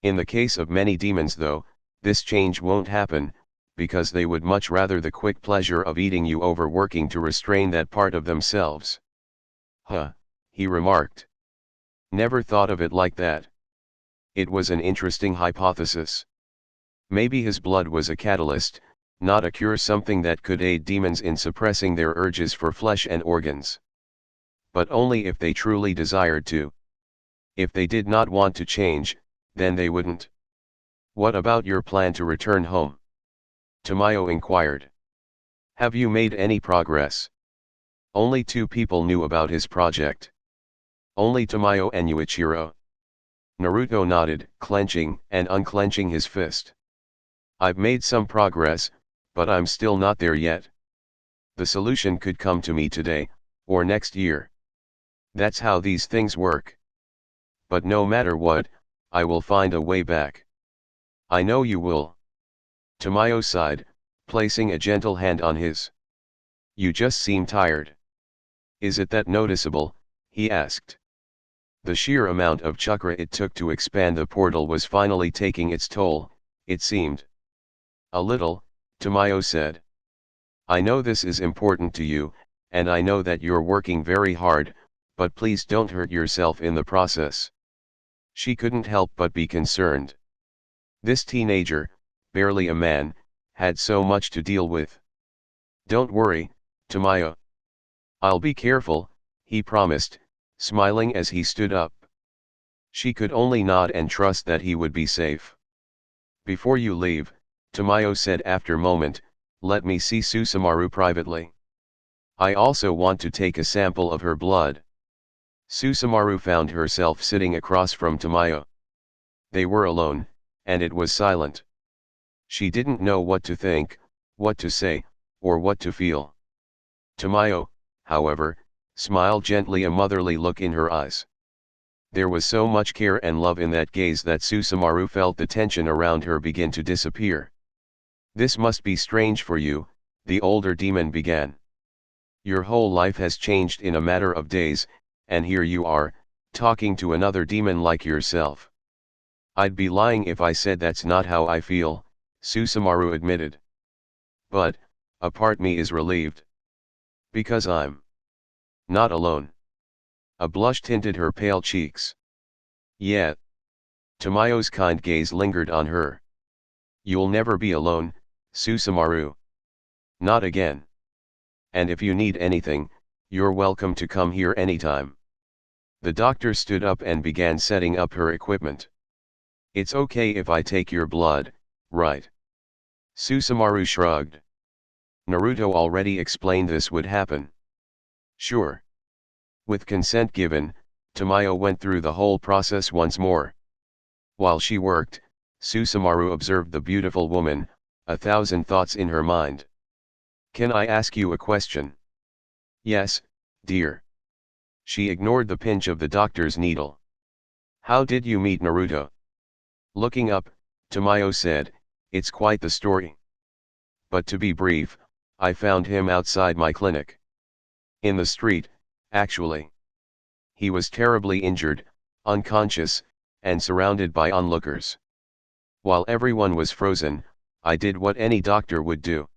In the case of many demons though, this change won't happen, because they would much rather the quick pleasure of eating you over working to restrain that part of themselves. Huh, he remarked. Never thought of it like that. It was an interesting hypothesis. Maybe his blood was a catalyst, not a cure, something that could aid demons in suppressing their urges for flesh and organs. But only if they truly desired to. If they did not want to change, then they wouldn't. What about your plan to return home? Tamayo inquired. Have you made any progress? Only 2 people knew about his project. Only Tamayo and Yuichiro. Naruto nodded, clenching and unclenching his fist. I've made some progress, but I'm still not there yet. The solution could come to me today, or next year. That's how these things work. But no matter what, I will find a way back. I know you will. Tamayo sighed, placing a gentle hand on his. You just seem tired. Is it that noticeable? He asked. The sheer amount of chakra it took to expand the portal was finally taking its toll, it seemed. A little, Tamayo said. I know this is important to you, and I know that you're working very hard, but please don't hurt yourself in the process. She couldn't help but be concerned. This teenager, barely a man, had so much to deal with. Don't worry, Tamayo. I'll be careful, he promised, smiling as he stood up. She could only nod and trust that he would be safe. Before you leave, Tamayo said after a moment, let me see Susumaru privately. I also want to take a sample of her blood. Susumaru found herself sitting across from Tamayo. They were alone, and it was silent. She didn't know what to think, what to say, or what to feel. Tamayo, however, smiled gently, a motherly look in her eyes. There was so much care and love in that gaze that Susumaru felt the tension around her begin to disappear. This must be strange for you, the older demon began. Your whole life has changed in a matter of days, and here you are, talking to another demon like yourself. I'd be lying if I said that's not how I feel, Susumaru admitted. But, a part me is relieved. Because I'm not alone. A blush tinted her pale cheeks. Yeah. Tamayo's kind gaze lingered on her. You'll never be alone, Susumaru. Not again. And if you need anything, you're welcome to come here anytime. The doctor stood up and began setting up her equipment. It's okay if I take your blood, right? Susumaru shrugged. Naruto already explained this would happen. Sure. With consent given, Tamayo went through the whole process once more. While she worked, Susumaru observed the beautiful woman, 1,000 thoughts in her mind. Can I ask you a question? Yes, dear. She ignored the pinch of the doctor's needle. How did you meet Naruto? Looking up, Tamayo said, it's quite the story. But to be brief, I found him outside my clinic. In the street, actually. He was terribly injured, unconscious, and surrounded by onlookers. While everyone was frozen, I did what any doctor would do.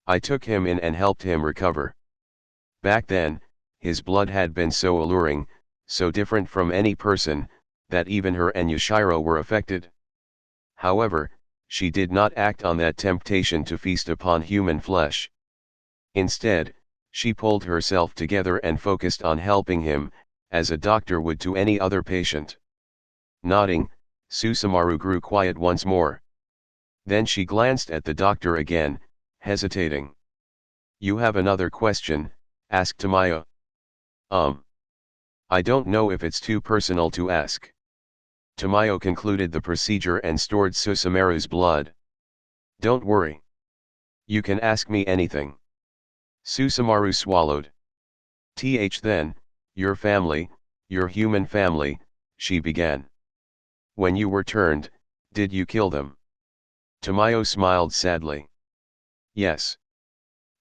I took him in and helped him recover. Back then, his blood had been so alluring, so different from any person, that even her and Yushiro were affected. However, she did not act on that temptation to feast upon human flesh. Instead, She pulled herself together and focused on helping him, as a doctor would to any other patient. Nodding, Susumaru grew quiet once more. Then she glanced at the doctor again, hesitating. "You have another question?" asked Tamayo. I don't know if it's too personal to ask." Tamayo concluded the procedure and stored Susumaru's blood. "Don't worry. You can ask me anything." Susumaru swallowed. Then, your family, your human family," she began. "When you were turned, did you kill them?" Tamayo smiled sadly. "Yes.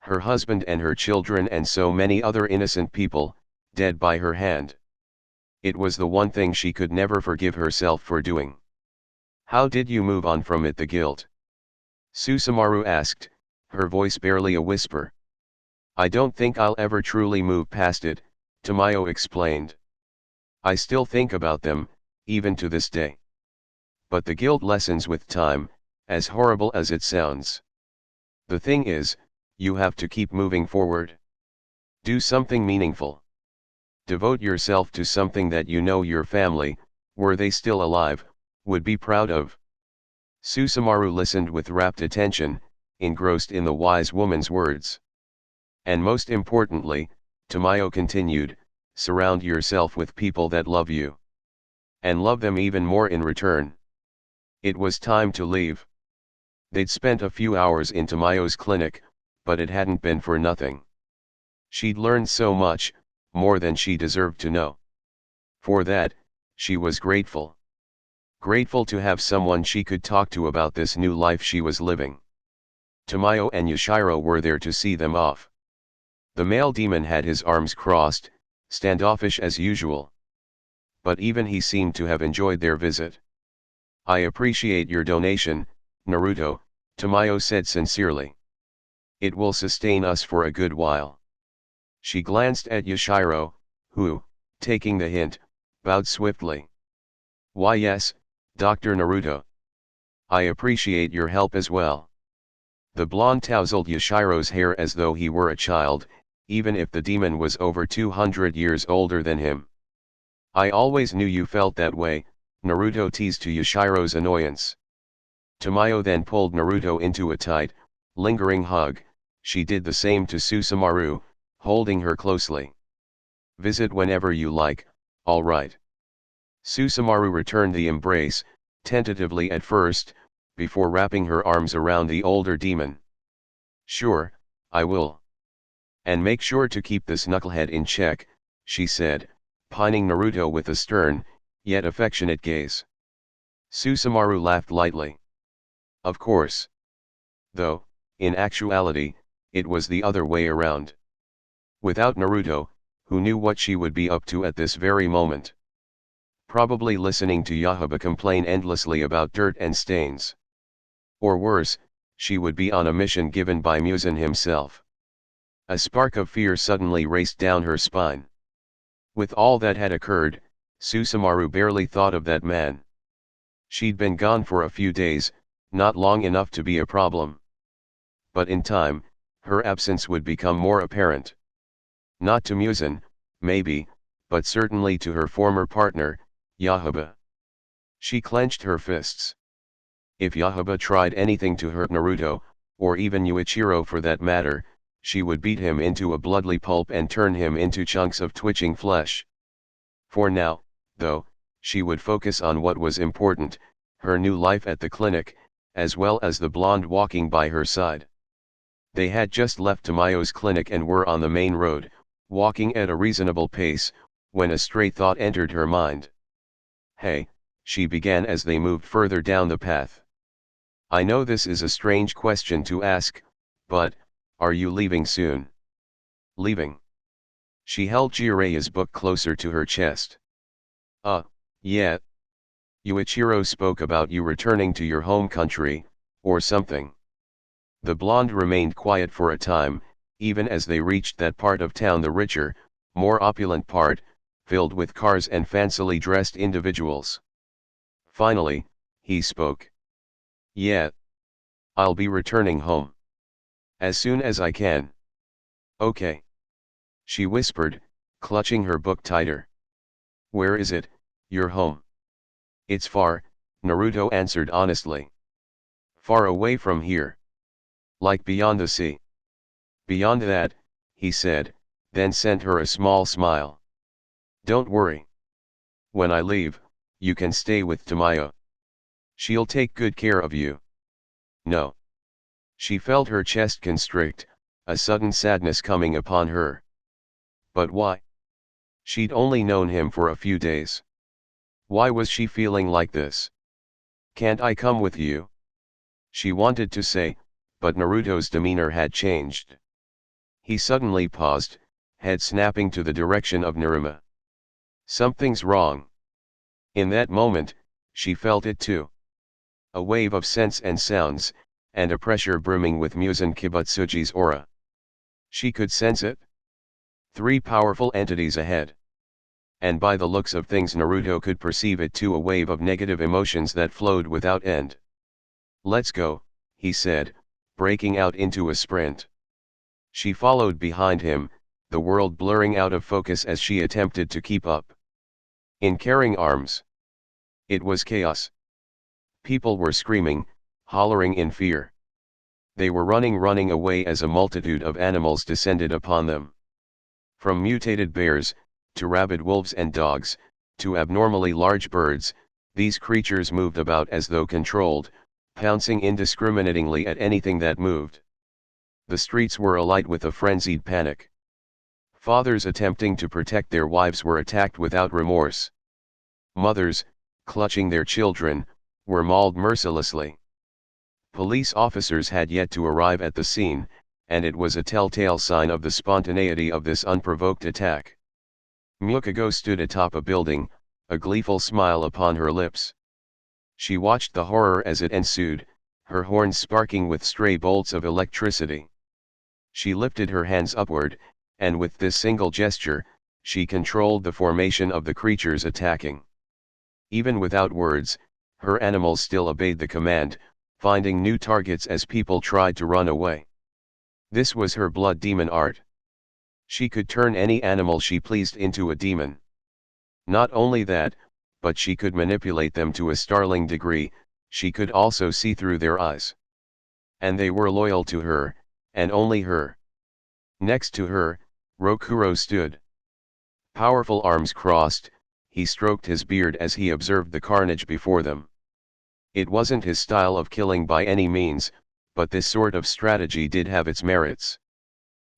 Her husband and her children and so many other innocent people, dead by her hand. It was the one thing she could never forgive herself for doing." "How did you move on from it, the guilt?" Susumaru asked, her voice barely a whisper. "I don't think I'll ever truly move past it," Tamayo explained. "I still think about them, even to this day. But the guilt lessens with time, as horrible as it sounds. The thing is, you have to keep moving forward. Do something meaningful. Devote yourself to something that you know your family, were they still alive, would be proud of." Susumaru listened with rapt attention, engrossed in the wise woman's words. "And most importantly," Tamayo continued, "surround yourself with people that love you. And love them even more in return." It was time to leave. They'd spent a few hours in Tamayo's clinic, but it hadn't been for nothing. She'd learned so much, more than she deserved to know. For that, she was grateful. Grateful to have someone she could talk to about this new life she was living. Tamayo and Yashiro were there to see them off. The male demon had his arms crossed, standoffish as usual. But even he seemed to have enjoyed their visit. "I appreciate your donation, Naruto," Tamayo said sincerely. "It will sustain us for a good while." She glanced at Yashiro, who, taking the hint, bowed swiftly. "Why yes, Dr. Naruto. I appreciate your help as well." The blonde tousled Yashiro's hair as though he were a child, even if the demon was over 200 years older than him. "I always knew you felt that way," Naruto teased to Yashiro's annoyance. Tamayo then pulled Naruto into a tight, lingering hug. She did the same to Susumaru, holding her closely. "Visit whenever you like, all right." Susumaru returned the embrace, tentatively at first, before wrapping her arms around the older demon. "Sure, I will. And make sure to keep this knucklehead in check," she said, pining Naruto with a stern, yet affectionate gaze. Susumaru laughed lightly. "Of course." Though, in actuality, it was the other way around. Without Naruto, who knew what she would be up to at this very moment? Probably listening to Yahuba complain endlessly about dirt and stains. Or worse, she would be on a mission given by Muzan himself. A spark of fear suddenly raced down her spine. With all that had occurred, Susumaru barely thought of that man. She'd been gone for a few days, not long enough to be a problem. But in time, her absence would become more apparent. Not to Muzan, maybe, but certainly to her former partner, Yahuba. She clenched her fists. If Yahuba tried anything to hurt Naruto, or even Yuichiro for that matter, she would beat him into a bloodly pulp and turn him into chunks of twitching flesh. For now, though, she would focus on what was important, her new life at the clinic, as well as the blonde walking by her side. They had just left Tamayo's clinic and were on the main road, walking at a reasonable pace, when a stray thought entered her mind. "Hey," she began as they moved further down the path. "I know this is a strange question to ask, but, are you leaving soon?" "Leaving?" She held Jireya's book closer to her chest. Yeah. Yuichiro spoke about you returning to your home country, or something." The blonde remained quiet for a time, even as they reached that part of town, the richer, more opulent part, filled with cars and fancily dressed individuals. Finally, he spoke. "Yeah. I'll be returning home. As soon as I can." "Okay." she whispered, clutching her book tighter. Where is it, your home? It's far, Naruto answered honestly. Far away from here. Like beyond the sea. Beyond that, he said, then sent her a small smile. Don't worry. When I leave, you can stay with Tamayo. She'll take good care of you. No. She felt her chest constrict, a sudden sadness coming upon her. But why? She'd only known him for a few days. Why was she feeling like this? Can't I come with you? She wanted to say, but Naruto's demeanor had changed. He suddenly paused, head snapping to the direction of Naruma. Something's wrong. In that moment, she felt it too. A wave of scents and sounds, and a pressure brimming with Muzan Kibutsuji's aura. She could sense it. 3 powerful entities ahead. And by the looks of things Naruto could perceive it too, a wave of negative emotions that flowed without end. Let's go, he said, breaking out into a sprint. She followed behind him, the world blurring out of focus as she attempted to keep up. In caring arms. It was chaos. People were screaming, hollering in fear. They were running away as a multitude of animals descended upon them. From mutated bears, to rabid wolves and dogs, to abnormally large birds, these creatures moved about as though controlled, pouncing indiscriminatingly at anything that moved. The streets were alight with a frenzied panic. Fathers attempting to protect their wives were attacked without remorse. Mothers, clutching their children, were mauled mercilessly. Police officers had yet to arrive at the scene, and it was a telltale sign of the spontaneity of this unprovoked attack. Mukiko stood atop a building, a gleeful smile upon her lips. She watched the horror as it ensued, her horns sparking with stray bolts of electricity. She lifted her hands upward, and with this single gesture, she controlled the formation of the creatures attacking. Even without words, her animals still obeyed the command, finding new targets as people tried to run away. This was her blood demon art. She could turn any animal she pleased into a demon. Not only that, but she could manipulate them to a startling degree, she could also see through their eyes. And they were loyal to her, and only her. Next to her, Rokuro stood. Powerful arms crossed, he stroked his beard as he observed the carnage before them. It wasn't his style of killing by any means, but this sort of strategy did have its merits.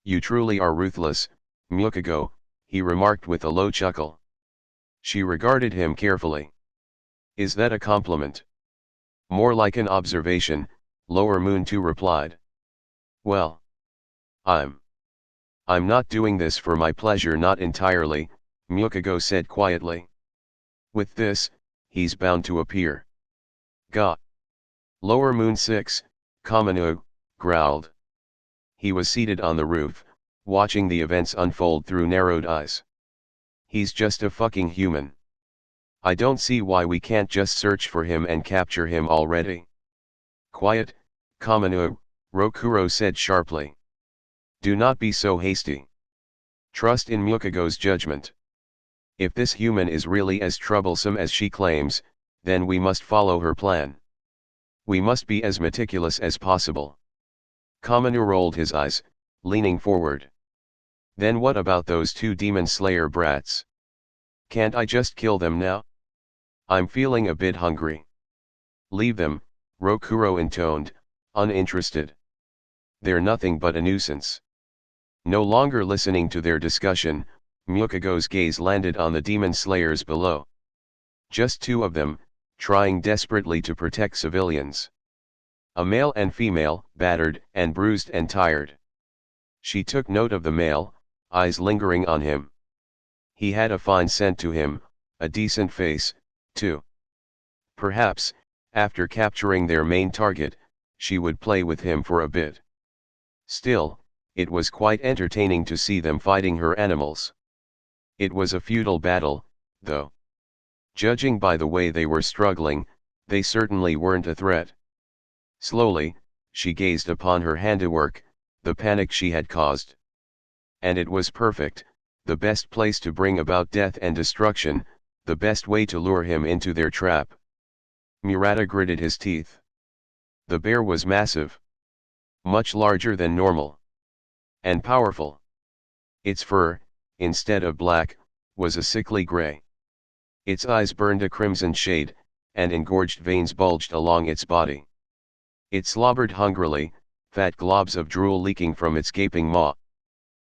You truly are ruthless, Mukiko, he remarked with a low chuckle. She regarded him carefully. Is that a compliment? More like an observation, Lower Moon 2 replied. Well. I'm not doing this for my pleasure, not entirely, Mukiko said quietly. With this, he's bound to appear. Gah. Lower Moon 6, Kamanu, growled. He was seated on the roof, watching the events unfold through narrowed eyes. He's just a fucking human. I don't see why we can't just search for him and capture him already. Quiet, Kamanu, Rokuro said sharply. Do not be so hasty. Trust in Mukiko's judgment. If this human is really as troublesome as she claims, then we must follow her plan. We must be as meticulous as possible. Kamanu rolled his eyes, leaning forward. Then what about those 2 demon slayer brats? Can't I just kill them now? I'm feeling a bit hungry. Leave them, Rokuro intoned, uninterested. They're nothing but a nuisance. No longer listening to their discussion, Mukiko's gaze landed on the demon slayers below. Just 2 of them, trying desperately to protect civilians. A male and female, battered and bruised and tired. She took note of the male, eyes lingering on him. He had a fine scent to him, a decent face, too. Perhaps, after capturing their main target, she would play with him for a bit. Still, it was quite entertaining to see them fighting her animals. It was a futile battle, though. Judging by the way they were struggling, they certainly weren't a threat. Slowly, she gazed upon her handiwork, the panic she had caused. And it was perfect, the best place to bring about death and destruction, the best way to lure him into their trap. Murata gritted his teeth. The bear was massive. Much larger than normal. And powerful. Its fur, instead of black, was a sickly gray. Its eyes burned a crimson shade, and engorged veins bulged along its body. It slobbered hungrily, fat globs of drool leaking from its gaping maw.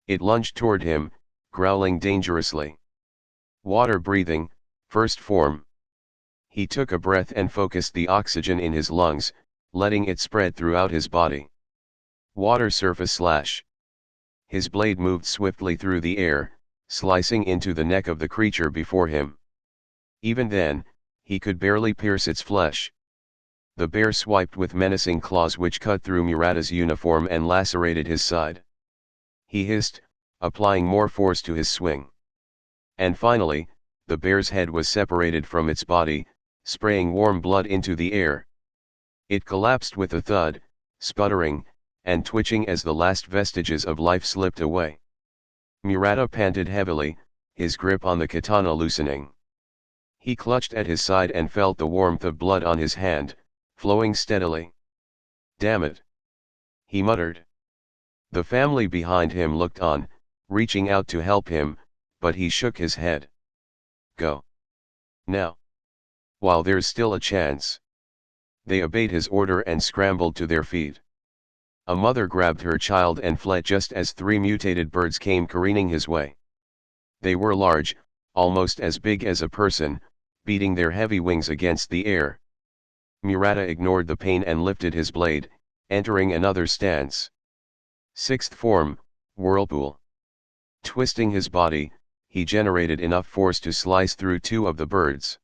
It lunged toward him, growling dangerously. Water-breathing, first form. He took a breath and focused the oxygen in his lungs, letting it spread throughout his body. Water surface slash. His blade moved swiftly through the air, slicing into the neck of the creature before him. Even then, he could barely pierce its flesh. The bear swiped with menacing claws which cut through Murata's uniform and lacerated his side. He hissed, applying more force to his swing. And finally, the bear's head was separated from its body, spraying warm blood into the air. It collapsed with a thud, sputtering, and twitching as the last vestiges of life slipped away. Murata panted heavily, his grip on the katana loosening. He clutched at his side and felt the warmth of blood on his hand, flowing steadily. "Damn it!" he muttered. The family behind him looked on, reaching out to help him, but he shook his head. "Go. Now. While there's still a chance." They obeyed his order and scrambled to their feet. A mother grabbed her child and fled just as 3 mutated birds came careening his way. They were large, almost as big as a person, beating their heavy wings against the air. Murata ignored the pain and lifted his blade, entering another stance. Sixth form, whirlpool. Twisting his body, he generated enough force to slice through 2 of the birds.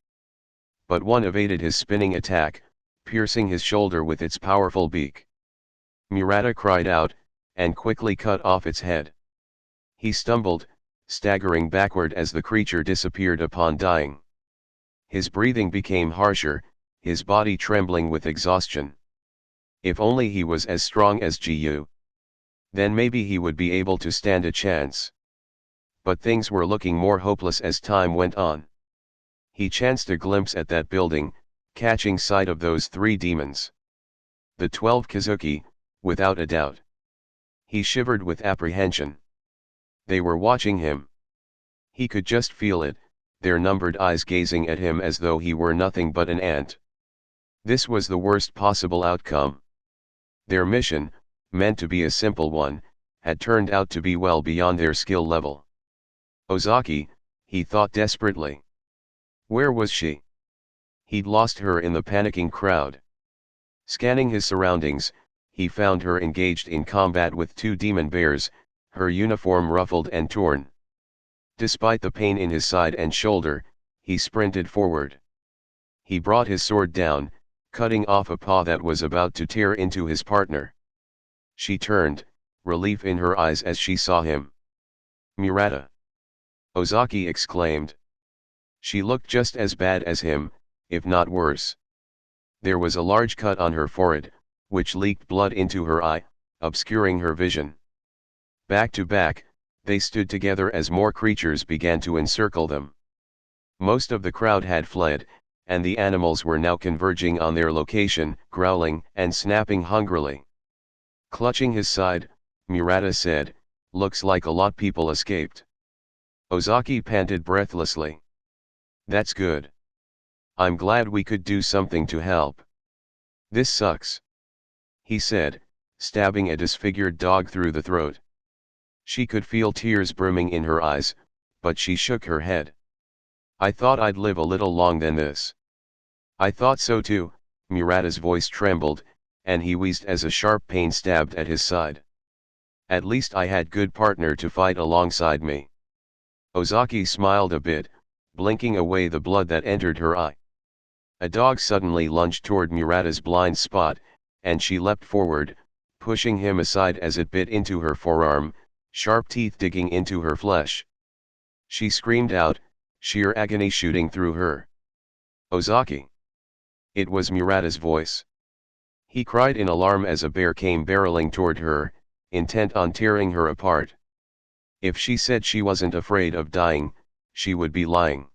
But one evaded his spinning attack, piercing his shoulder with its powerful beak. Murata cried out, and quickly cut off its head. He stumbled, staggering backward as the creature disappeared upon dying. His breathing became harsher, his body trembling with exhaustion. If only he was as strong as Gu. Then maybe he would be able to stand a chance. But things were looking more hopeless as time went on. He chanced a glimpse at that building, catching sight of those 3 demons. The 12 Kazuki, without a doubt. He shivered with apprehension. They were watching him. He could just feel it, their numbered eyes gazing at him as though he were nothing but an ant. This was the worst possible outcome. Their mission, meant to be a simple one, had turned out to be well beyond their skill level. Ozaki, he thought desperately. Where was she? He'd lost her in the panicking crowd. Scanning his surroundings, he found her engaged in combat with 2 demon bears, her uniform ruffled and torn. Despite the pain in his side and shoulder, he sprinted forward. He brought his sword down, cutting off a paw that was about to tear into his partner. She turned, relief in her eyes as she saw him. "Murata!" Ozaki exclaimed. She looked just as bad as him, if not worse. There was a large cut on her forehead, which leaked blood into her eye, obscuring her vision. Back to back, they stood together as more creatures began to encircle them. Most of the crowd had fled, and the animals were now converging on their location, growling and snapping hungrily. Clutching his side, Murata said, "Looks like a lot people escaped." Ozaki panted breathlessly. "That's good. I'm glad we could do something to help." "This sucks," he said, stabbing a disfigured dog through the throat. She could feel tears brimming in her eyes, but she shook her head. "I thought I'd live a little long than this." "I thought so too," Murata's voice trembled, and he wheezed as a sharp pain stabbed at his side. "At least I had good partner to fight alongside me." Ozaki smiled a bit, blinking away the blood that entered her eye. A dog suddenly lunged toward Murata's blind spot, and she leapt forward, pushing him aside as it bit into her forearm, sharp teeth digging into her flesh. She screamed out, sheer agony shooting through her. "Ozaki!" It was Murata's voice. He cried in alarm as a bear came barreling toward her, intent on tearing her apart. If she said she wasn't afraid of dying, she would be lying.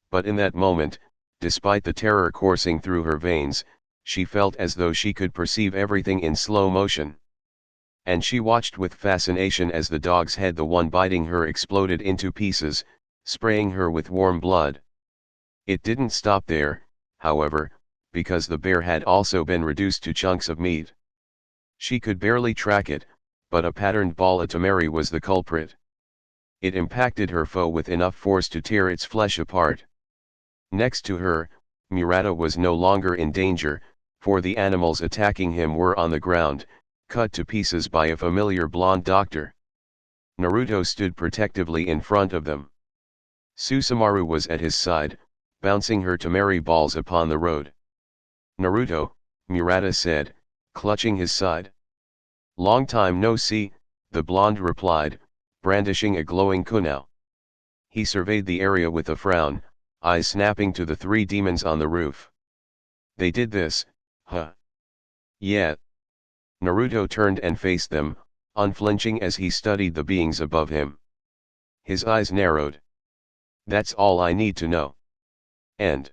But in that moment, despite the terror coursing through her veins, she felt as though she could perceive everything in slow motion. And she watched with fascination as the dog's head, the one biting her, exploded into pieces, spraying her with warm blood. It didn't stop there, however, because the bear had also been reduced to chunks of meat. She could barely track it, but a patterned ball atomeri was the culprit. It impacted her foe with enough force to tear its flesh apart. Next to her, Murata was no longer in danger, for the animals attacking him were on the ground, cut to pieces by a familiar blonde doctor. Naruto stood protectively in front of them. Susumaru was at his side, bouncing her Tamari balls upon the road. "Naruto," Murata said, clutching his side. "Long time no see," the blonde replied, brandishing a glowing kunai. He surveyed the area with a frown, eyes snapping to the three demons on the roof. "They did this, huh?" "Yeah." Naruto turned and faced them, unflinching as he studied the beings above him. His eyes narrowed. "That's all I need to know." End.